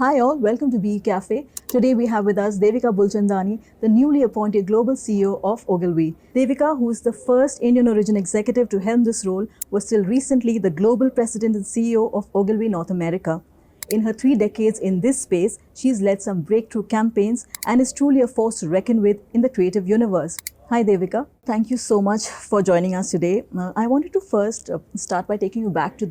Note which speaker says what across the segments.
Speaker 1: Hi all, welcome to Bee Cafe. Today we have with us Devika Bulchandani, the newly appointed global CEO of Ogilvy. Devika, who is the first Indian origin executive to helm this role, was till recently the global president and CEO of Ogilvy North America. In her 3 decades in this space, she's led some breakthrough campaigns and is truly a force to reckon with in the creative universe. Hi Devika, thank you so much for joining us today. I wanted to first start by taking you back to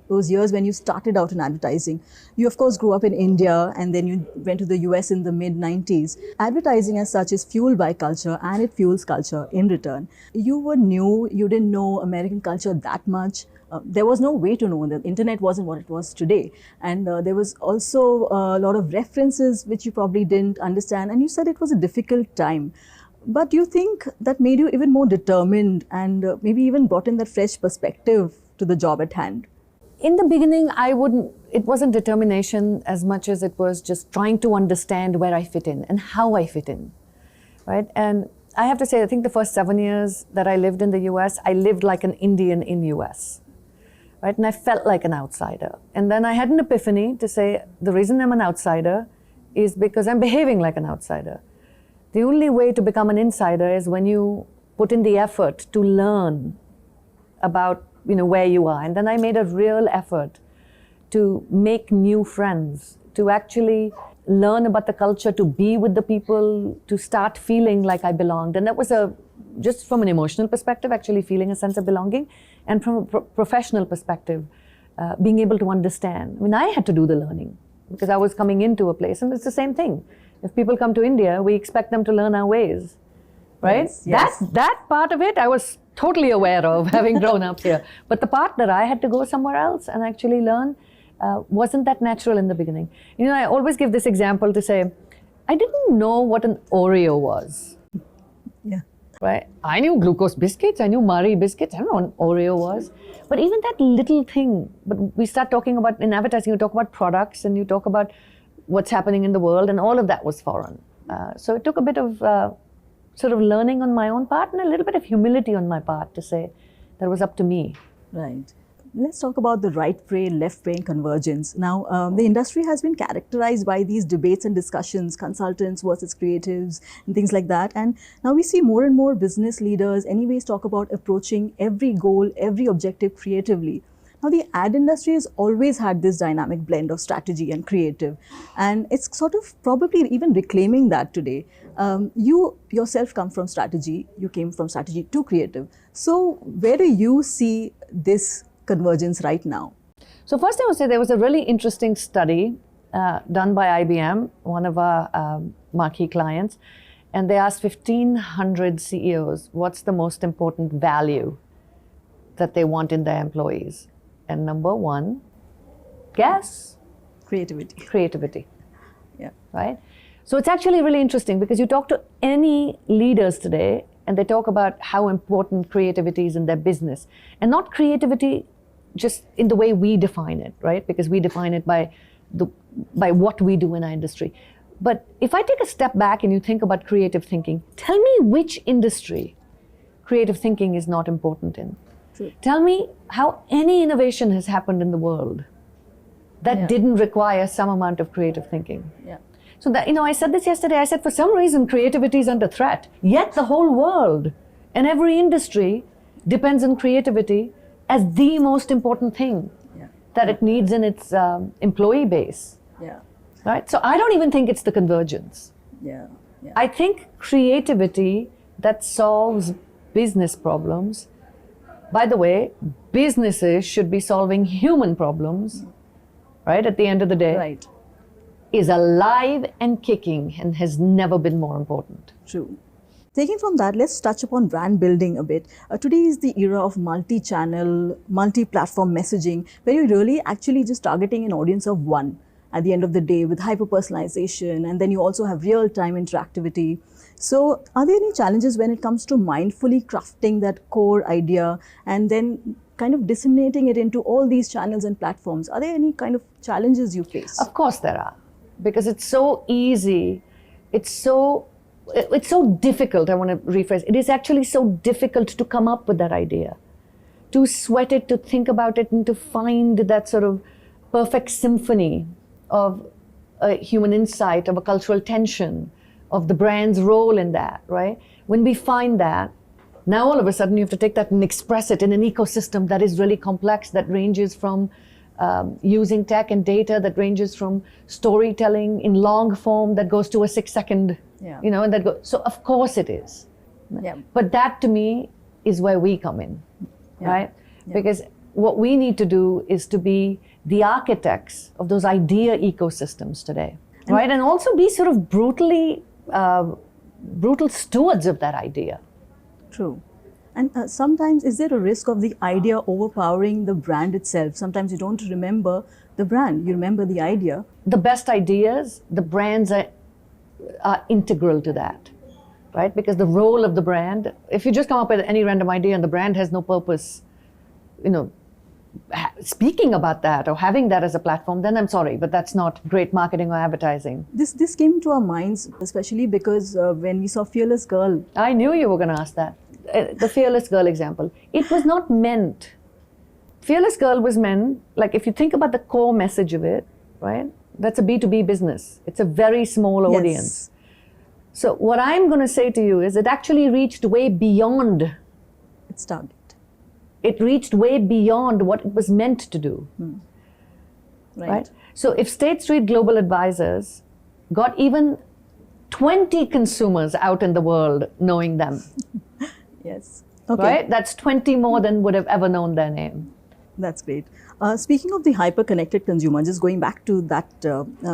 Speaker 1: those years when you started out in advertising. You of course grew up in India and then you went to the US in the mid-90s. Advertising as such is fueled by culture and it fuels culture in return. You were new, you didn't know American culture that much. There was no way to know. The internet wasn't what it was today. And there was also a lot of references which you probably didn't understand. And you said it was a difficult time. But do you think that made you even more determined and maybe even brought in that fresh perspective to the job at hand?
Speaker 2: In the beginning, it wasn't determination as much as it was just trying to understand where I fit in and how I fit in, right? And I have to say, I think the first 7 years that I lived in the US, I lived like an Indian in US, right? And I felt like an outsider. And then I had an epiphany to say, the reason I'm an outsider is because I'm behaving like an outsider. The only way to become an insider is when you put in the effort to learn about, where you are. And then I made a real effort to make new friends, to actually learn about the culture, to be with the people, to start feeling like I belonged. And that was just from an emotional perspective, actually feeling a sense of belonging, and from a professional perspective, being able to understand. I had to do the learning because I was coming into a place, and it's the same thing. If people come to India, we expect them to learn our ways, right?
Speaker 1: Yes.
Speaker 2: That part of it, I was totally aware of having grown up here. But the part that I had to go somewhere else and actually learn wasn't that natural in the beginning. I always give this example to say, I didn't know what an Oreo was.
Speaker 1: Yeah.
Speaker 2: Right? I knew glucose biscuits, I knew Marie biscuits, I don't know what an Oreo was. But even that little thing, but we start talking about, in advertising, you talk about products and you talk about what's happening in the world, and all of that was foreign. So it took a bit of sort of learning on my own part and a little bit of humility on my part to say that it was up to me.
Speaker 1: Right. Let's talk about the right brain, left brain convergence. Now, the industry has been characterized by these debates and discussions, consultants versus creatives and things like that. And now we see more and more business leaders anyways talk about approaching every goal, every objective creatively. Now, the ad industry has always had this dynamic blend of strategy and creative, and it's sort of probably even reclaiming that today. You yourself come from strategy, you came from strategy to creative. So where do you see this convergence right now?
Speaker 2: So first I would say there was a really interesting study done by IBM, one of our marquee clients, and they asked 1,500 CEOs, what's the most important value that they want in their employees? And number one, guess?
Speaker 1: Creativity.
Speaker 2: Creativity.
Speaker 1: Yeah.
Speaker 2: Right? So it's actually really interesting because you talk to any leaders today and they talk about how important creativity is in their business. And not creativity just in the way we define it, right? Because we define it by what we do in our industry. But if I take a step back and you think about creative thinking, tell me which industry creative thinking is not important in.
Speaker 1: True.
Speaker 2: Tell me how any innovation has happened in the world that didn't require some amount of creative thinking.
Speaker 1: Yeah.
Speaker 2: So that, I said this yesterday, I said for some reason creativity is under threat, yet the whole world and every industry depends on creativity as the most important thing that it needs in its employee base.
Speaker 1: Yeah.
Speaker 2: Right? So I don't even think it's the convergence.
Speaker 1: Yeah. Yeah.
Speaker 2: I think creativity that solves business problems. By the way, businesses should be solving human problems, right, at the end of the day,
Speaker 1: Right.
Speaker 2: is alive and kicking and has never been more important.
Speaker 1: True. Taking from that, let's touch upon brand building a bit. Today is the era of multi-channel, multi-platform messaging, where you're really actually just targeting an audience of one at the end of the day with hyper-personalization, and then you also have real-time interactivity. So are there any challenges when it comes to mindfully crafting that core idea and then kind of disseminating it into all these channels and platforms? Are there any kind of challenges you face?
Speaker 2: Of course there are, because it's so easy, it's so difficult. I want to rephrase. It is actually so difficult to come up with that idea, to sweat it, to think about it, and to find that sort of perfect symphony of a human insight, of a cultural tension, of the brand's role in that, right? When we find that, now all of a sudden you have to take that and express it in an ecosystem that is really complex, that ranges from using tech and data, that ranges from storytelling in long form that goes to a 6-second, you know, and that goes. So of course it is.
Speaker 1: Yeah.
Speaker 2: But that to me is where we come in, right? Because what we need to do is to be the architects of those idea ecosystems today, right? And also be sort of brutal stewards of that idea.
Speaker 1: True. And sometimes, is there a risk of the idea overpowering the brand itself? Sometimes you don't remember the brand, you remember the idea.
Speaker 2: The best ideas, the brands are integral to that, right? Because the role of the brand, if you just come up with any random idea and the brand has no purpose, you know, speaking about that or having that as a platform, then I'm sorry, but that's not great marketing or advertising.
Speaker 1: This came to our minds, especially because when we saw Fearless Girl.
Speaker 2: I knew you were going to ask that. The Fearless Girl example. It was not meant. Fearless Girl was meant, like if you think about the core message of it, right? That's a B2B business. It's a very small audience. So what I'm going to say to you is it actually reached way beyond
Speaker 1: its target.
Speaker 2: It reached way beyond what it was meant to do. Right? So if State Street Global Advisors got even 20 consumers out in the world knowing them,
Speaker 1: yes. Okay.
Speaker 2: Right? That's 20 more than would have ever known their name.
Speaker 1: That's great. Speaking of the hyper-connected consumer, just going back to that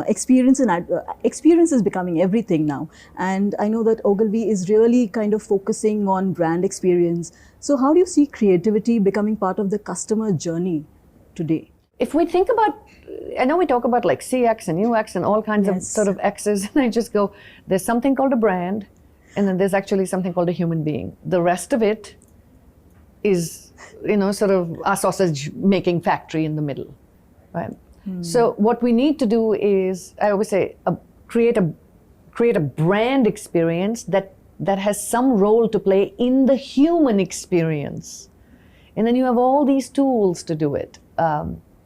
Speaker 1: experience, and experience is becoming everything now. And I know that Ogilvy is really kind of focusing on brand experience. So how do you see creativity becoming part of the customer journey today?
Speaker 2: If we think about, I know we talk about like CX and UX and all kinds of sort of X's, and I just go, there's something called a brand, and then there's actually something called a human being. The rest of it is, you know, sort of a sausage making factory in the middle, right? So what we need to do is, I always say, create a brand experience that has some role to play in the human experience. And then you have all these tools to do it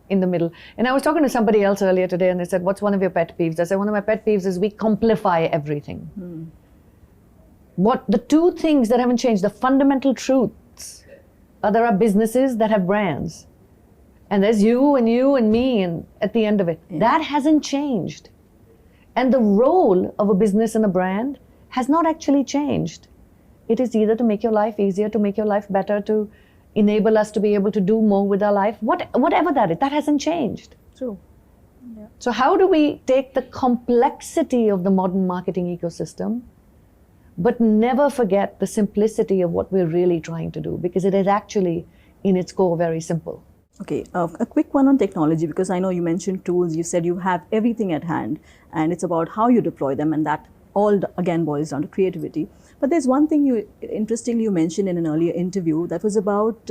Speaker 2: in the middle. And I was talking to somebody else earlier today and they said, what's one of your pet peeves? I said, one of my pet peeves is we complify everything. What the two things that haven't changed, the fundamental truths, there are businesses that have brands. And there's you and me and at the end of it. That hasn't changed. And the role of a business and a brand has not actually changed. It is either to make your life easier, to make your life better, to enable us to be able to do more with our life, whatever that is, that hasn't changed.
Speaker 1: True.
Speaker 2: Yeah. So how do we take the complexity of the modern marketing ecosystem, but never forget the simplicity of what we're really trying to do, because it is actually, in its core, very simple.
Speaker 1: Okay, a quick one on technology, because I know you mentioned tools, you said you have everything at hand, and it's about how you deploy them, and that all again boils down to creativity. But there's one thing interestingly you mentioned in an earlier interview that was about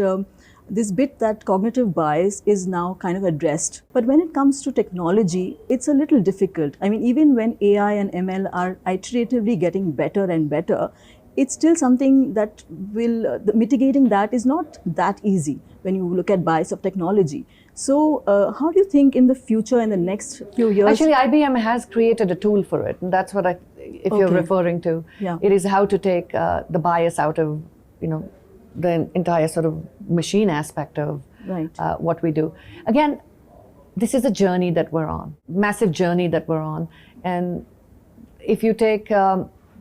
Speaker 1: this bit that cognitive bias is now kind of addressed. But when it comes to technology, it's a little difficult. I mean, even when AI and ML are iteratively getting better and better, it's still something that will, mitigating that is not that easy when you look at bias of technology. So how do you think in the future, in the next few years?
Speaker 2: Actually, IBM has created a tool for it, and that's what if you're referring to, it is how to take the bias out of, you know, the entire sort of machine aspect of what we do. Again, this is a journey that we're on, massive journey that we're on. And if you take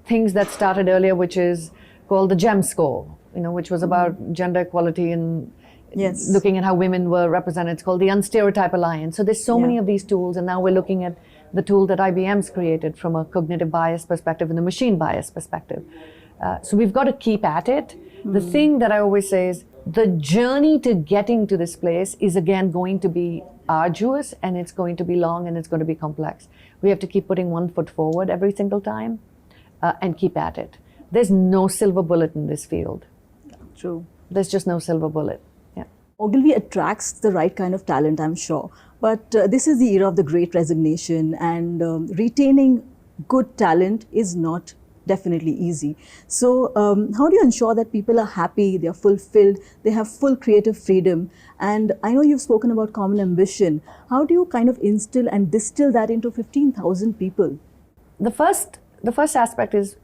Speaker 2: things that started earlier, which is called the GEM score, you know, which was about gender equality and looking at how women were represented. It's called the Unstereotype Alliance. So there's so many of these tools, and now we're looking at the tool that IBM's created from a cognitive bias perspective and a machine bias perspective. So we've got to keep at it. The thing that I always say is the journey to getting to this place is again going to be arduous, and it's going to be long, and it's going to be complex. We have to keep putting one foot forward every single time and keep at it. There's no silver bullet in this field.
Speaker 1: True.
Speaker 2: There's just no silver bullet.
Speaker 1: Ogilvy attracts the right kind of talent, I'm sure. But this is the era of the Great Resignation, and retaining good talent is not definitely easy. So how do you ensure that people are happy, they're fulfilled, they have full creative freedom? And I know you've spoken about common ambition. How do you kind of instill and distill that into 15,000 people?
Speaker 2: The first aspect is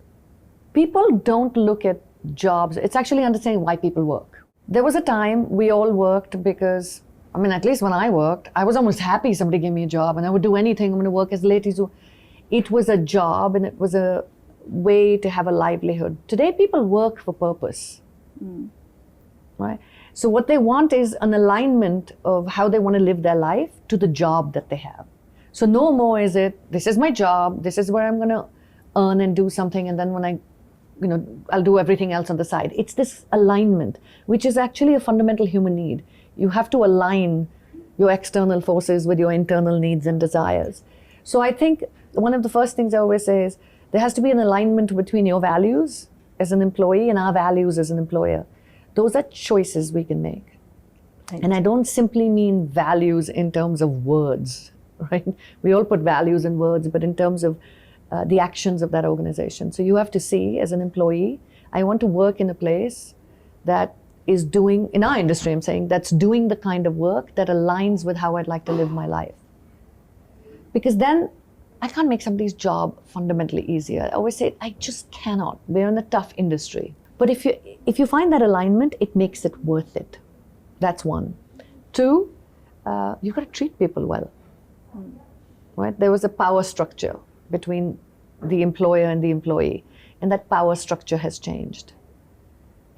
Speaker 2: people don't look at jobs. It's actually understanding why people work. There was a time we all worked because, I mean, at least when I worked, I was almost happy somebody gave me a job and I would do anything. I'm going to work as late as you. It was a job and it was a way to have a livelihood. Today, people work for purpose, right? So what they want is an alignment of how they want to live their life to the job that they have. So no more is it, this is my job, this is where I'm going to earn and do something, and then when I, I'll do everything else on the side. It's this alignment, which is actually a fundamental human need. You have to align your external forces with your internal needs and desires. So I think one of the first things I always say is there has to be an alignment between your values as an employee and our values as an employer. Those are choices we can make.
Speaker 1: Right.
Speaker 2: And I don't simply mean values in terms of words, right? We all put values in words, but in terms of the actions of that organization. So you have to see, as an employee, I want to work in a place that is doing, in our industry I'm saying, that's doing the kind of work that aligns with how I'd like to live my life. Because then I can't make somebody's job fundamentally easier. I always say, I just cannot. We're in a tough industry. But if you find that alignment, it makes it worth it. That's one. Two, you've got to treat people well. Right? There was a power structure between the employer and the employee, and that power structure has changed.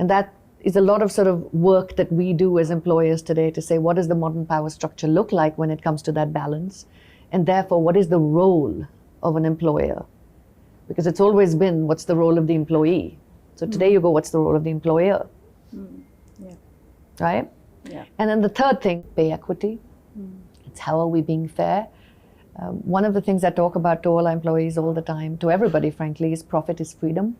Speaker 2: And that is a lot of sort of work that we do as employers today to say, what does the modern power structure look like when it comes to that balance? And therefore, what is the role of an employer? Because it's always been, what's the role of the employee? So today you go, what's the role of the employer?
Speaker 1: Yeah.
Speaker 2: Right?
Speaker 1: Yeah.
Speaker 2: And then the third thing, pay equity. It's how are we being fair? One of the things I talk about to all our employees all the time, to everybody frankly, is profit is freedom.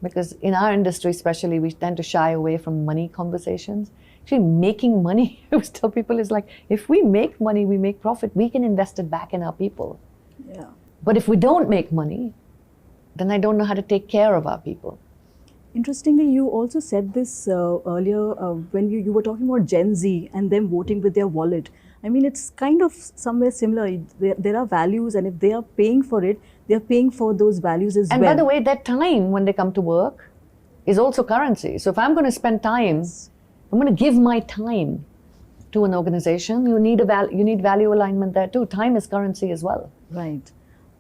Speaker 2: Because in our industry especially, we tend to shy away from money conversations. Actually, making money, I always tell people, is like, if we make money, we make profit, we can invest it back in our people.
Speaker 1: Yeah.
Speaker 2: But if we don't make money, then I don't know how to take care of our people.
Speaker 1: Interestingly, you also said this earlier when you were talking about Gen Z and them voting with their wallet. I mean, it's kind of somewhere similar. There are values, and if they are paying for it, they're paying for those values as well.
Speaker 2: And by the way, that time when they come to work is also currency. So if I'm going to spend time, I'm going to give my time to an organization. You need value alignment there too. Time is currency as well.
Speaker 1: Right.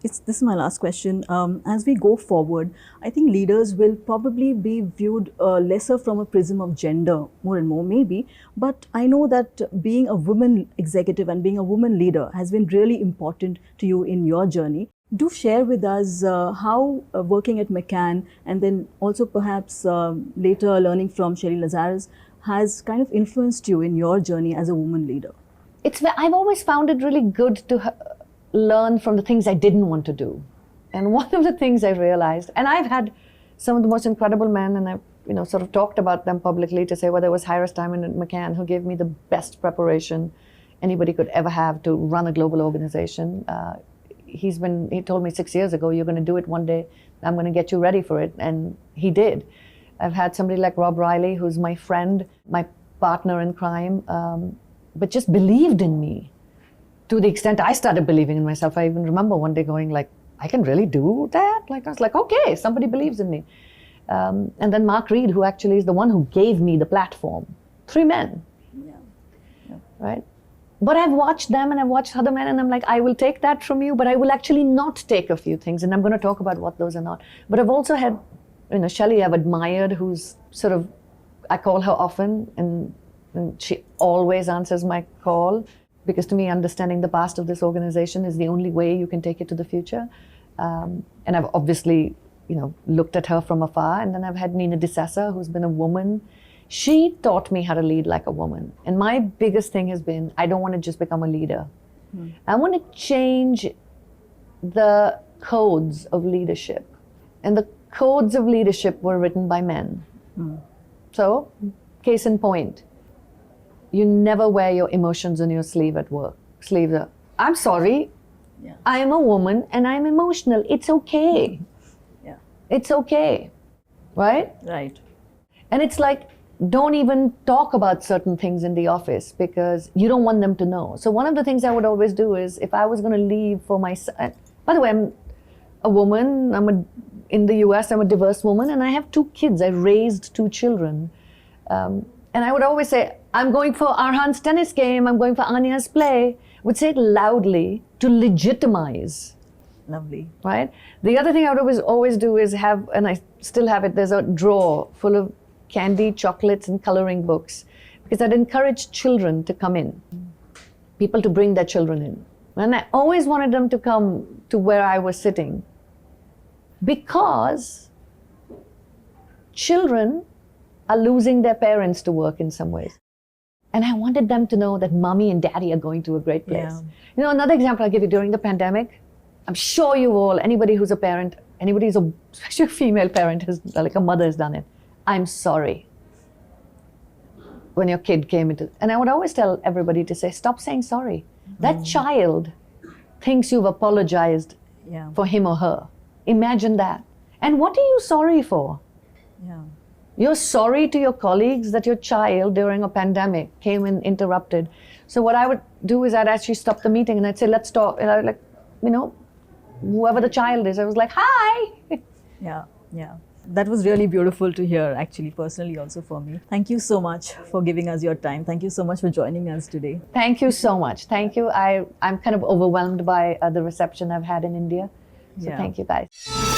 Speaker 1: This is my last question. As we go forward, I think leaders will probably be viewed lesser from a prism of gender, more and more maybe. But I know that being a woman executive and being a woman leader has been really important to you in your journey. Do share with us how working at McCann and then also perhaps later learning from Sherry Lazarus has kind of influenced you in your journey as a woman leader.
Speaker 2: I've always found it really good to learn from the things I didn't want to do. And one of the things I realized, and I've had some of the most incredible men, and I've sort of talked about them publicly to say, well, there was Cyrus Diamond at McCann who gave me the best preparation anybody could ever have to run a global organization. He told me 6 years ago, you're going to do it one day, I'm going to get you ready for it. And he did. I've had somebody like Rob Riley, who's my friend, my partner in crime, but just believed in me to the extent I started believing in myself. I even remember one day going like, I can really do that? Like, I was like, okay, somebody believes in me. And then Mark Reed, who actually is the one who gave me the platform. 3 men. Yeah. Right? But I've watched them and I've watched other men, and I'm like, I will take that from you, but I will actually not take a few things. And I'm going to talk about what those are not. But I've also had, Shelley I've admired, who's sort of, I call her often, and she always answers my call. Because to me, understanding the past of this organization is the only way you can take it to the future. And I've obviously, looked at her from afar. And then I've had Nina DeSessa, who's been a woman. She taught me how to lead like a woman. And my biggest thing has been, I don't want to just become a leader. I want to change the codes of leadership. And the codes of leadership were written by men. So, case in point. You never wear your emotions on your sleeve at work. I'm sorry. Yeah. I am a woman and I'm emotional. It's okay.
Speaker 1: Yeah.
Speaker 2: It's okay, right?
Speaker 1: Right.
Speaker 2: And it's like, don't even talk about certain things in the office because you don't want them to know. So one of the things I would always do is if I was going to leave for my son, by the way, I'm a woman, in the US, I'm a diverse woman, and I have 2 kids. I raised 2 children. And I would always say, I'm going for Arhan's tennis game, I'm going for Anya's play. I would say it loudly to legitimize.
Speaker 1: Lovely.
Speaker 2: Right? The other thing I would always do is have, and I still have it, there's a drawer full of candy, chocolates, and coloring books, because I'd encourage children to come in, people to bring their children in. And I always wanted them to come to where I was sitting, because children are losing their parents to work in some ways. And I wanted them to know that mommy and daddy are going to a great place.
Speaker 1: Yeah.
Speaker 2: You know, another example I'll give you, during the pandemic, I'm sure you all, anybody who's a parent, anybody who's especially a female parent, like a mother has done it. I'm sorry. When your kid came into, and I would always tell everybody to say, stop saying sorry. That child thinks you've apologized for him or her. Imagine that. And what are you sorry for?
Speaker 1: Yeah.
Speaker 2: You're sorry to your colleagues that your child during a pandemic came and interrupted. So what I would do is I'd actually stop the meeting and I'd say, let's talk. And I'd like, you know, whoever the child is, I was like, hi.
Speaker 1: Yeah. Yeah. That was really beautiful to hear, actually, personally also for me. Thank you so much for giving us your time. Thank you so much for joining us today.
Speaker 2: Thank you so much. Thank you. I'm kind of overwhelmed by the reception I've had in India. So thank you guys.